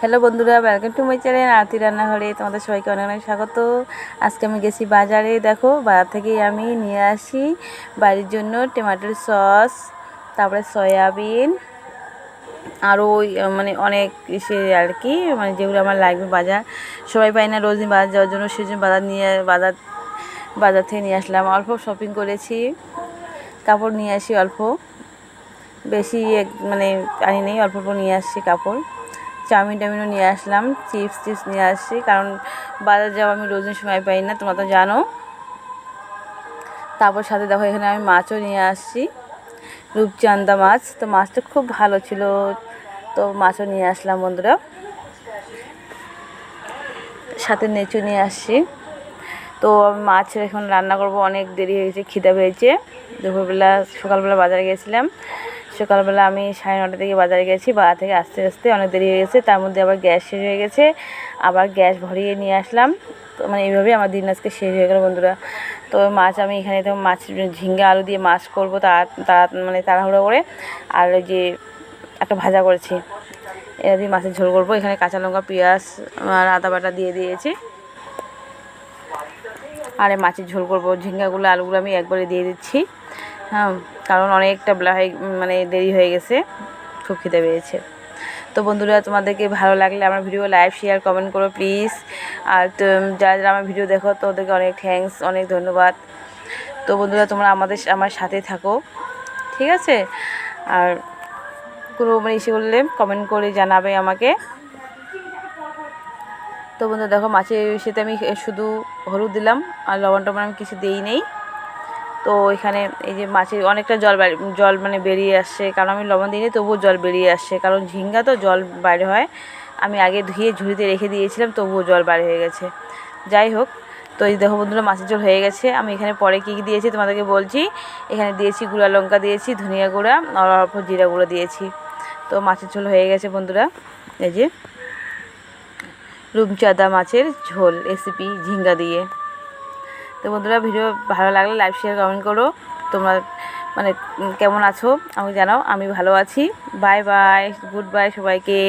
Hello বন্ধুরা, welcome to my channel আরতি রান্নাঘরে। তোমাদের সবাইকে অনেক অনেক স্বাগত। আজকে আমি গেছি বাজারে। দেখো, বাজার থেকে আমি নিয়ে আসি বাড়ির জন্য টমেটোর সস, তারপরে সয়াবিন, আরও মানে অনেক সে আর কি, মানে যেগুলো আমার লাগবে। বাজার সবাই পাই না রোজ দিন বাজার যাওয়ার জন্য, সেই জন্য বাজার থেকে নিয়ে আসলাম। অল্প শপিং করেছি, কাপড় নিয়ে আসি অল্প, বেশি মানে আনি নেই, অল্প অল্প নিয়ে আসছি কাপড়। চাউমিন টাউমিনও নিয়ে আসলাম, চিপস নিয়ে আসছি, কারণ বাজার যাওয়া আমি রোজ দিন সময় পাই না, তোমরা তো জানো। তারপর সাথে দেখো এখানে আমি মাছও নিয়ে আসছি, রূপচাঁদা মাছ। তো মাছটা খুব ভালো ছিল, তো মাছও নিয়ে আসলাম বন্ধুরা। সাথে নেচু নিয়ে আসছি। তো মাছ এখন রান্না করব, অনেক দেরি হয়েছে, খিদে পেয়েছে। দুপুরবেলা সকালবেলা বাজারে গেছিলাম, সকালবেলা আমি 9:30 থেকে বাজারে গেছি। বাজার থেকে আস্তে আস্তে অনেক দেরি হয়ে গেছে, তার মধ্যে আবার গ্যাস শেষ হয়ে গেছে, আবার গ্যাস ভরিয়ে নিয়ে আসলাম। তো মানে এইভাবেই আমার দিন আজকে শেষ হয়ে গেল বন্ধুরা। তো মাছ আমি এখানে তো মাছ ঝিঙ্গা আলু দিয়ে মাছ করবো, মানে তাড়াহুড়ো করে। আর ওই যে একটা ভাজা করেছি, এটা দিয়ে মাছের ঝোল করবো। এখানে কাঁচা লঙ্কা, পেঁয়াজ আর আদা বাটা দিয়ে দিয়েছি। আর মাছের ঝোল করবো, ঝিঙ্গাগুলো আলুগুলো আমি একবারে দিয়ে দিচ্ছি। হ্যাঁ, কারণ অনেকটা বেলা মানে দেরি হয়ে গেছে, খুব খিদে পেয়েছে। তো বন্ধুরা, তোমাদেরকে ভালো লাগলে আমার ভিডিও লাইক, শেয়ার, কমেন্ট করো প্লিজ। আর যারা যারা আমার ভিডিও দেখো, তো ওদেরকে অনেক থ্যাঙ্কস, অনেক ধন্যবাদ। তো বন্ধুরা, তোমরা আমার সাথে থাকো, ঠিক আছে? আর কোনো মানে ইসে করলে কমেন্ট করে জানাবে আমাকে। তো বন্ধুরা দেখো, মাছের সাথে আমি শুধু হলুদ দিলাম, আর লবণ টবণ আমি কিছু দিই নেই। তো এখানে এই যে মাছের অনেকটা জল মানে বেরিয়ে আসছে, কারণ আমি লবণ দিইনি, তবুও জল বেরিয়ে আসছে, কারণ ঝিঙ্গা তো জল বাইরে হয়। আমি আগে ধুয়ে ঝুড়িতে রেখে দিয়েছিলাম, তবুও জল বাইরে হয়ে গেছে। যাই হোক, তো এই দেখো বন্ধুরা, মাছের ঝোল হয়ে গেছে। আমি এখানে পরে কী কী দিয়েছি তোমাদেরকে বলছি। এখানে দিয়েছি গুঁড়া লঙ্কা দিয়েছি, ধনিয়া গুঁড়া আর অল্প জিরা গুঁড়ো দিয়েছি। তো মাছের ঝোল হয়ে গেছে বন্ধুরা। এই যে রূপচাঁদা মাছের ঝোল রেসিপি ঝিঙ্গা দিয়ে। তো বন্ধুরা, ভিডিও ভালো লাগলে লাইক, শেয়ার, কমেন্ট করো। তোমরা মানে কেমন আছো আমাকে জানাও। আমি ভালো আছি। বাই বাই, গুড বাই সবাইকে।